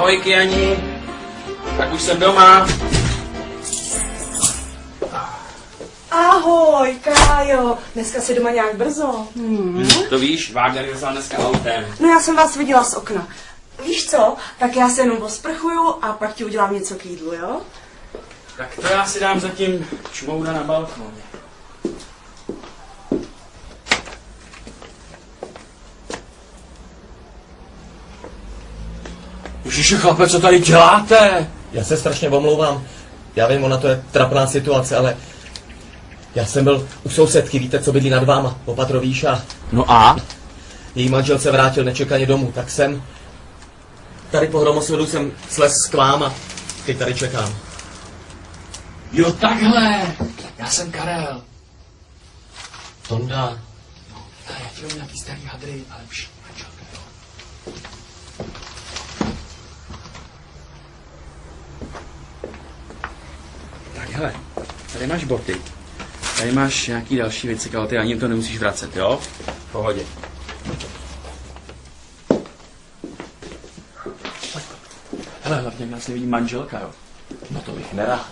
Ahoj, Kyani. Tak už jsem doma. Ahoj, Kájo. Dneska jsi doma nějak brzo. To víš, Vágner jel dneska autem. No já jsem vás viděla z okna. Víš co, tak já se jenom osprchuju a pak ti udělám něco k jídlu, jo? Tak to já si dám zatím čmouda na balkoně. Ježiši, chlape, co tady děláte? Já se strašně omlouvám. Já vím, ona to je trapná situace, ale já jsem byl u sousedky, víte, co bydlí nad váma, opatro Výša. No a? Její manžel se vrátil nečekaně domů, tak jsem tady po hromosvodu jsem slez k vám a teď tady čekám. Jo, takhle. Já jsem Karel. Tonda. Já ti mám nějaký starý hadry, ale už manželka, jo. Tak hele, tady máš boty. Tady máš nějaký další věci, ale ty ani to nemusíš vracet, jo? V pohodě. Hele, hlavně nás nevidí manželka, jo? No to bych nerád.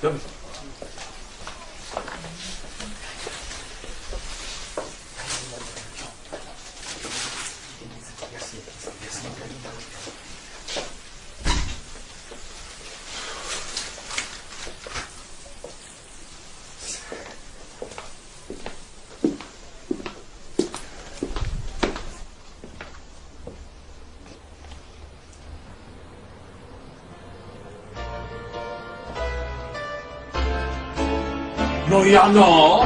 Dobře. No Jano!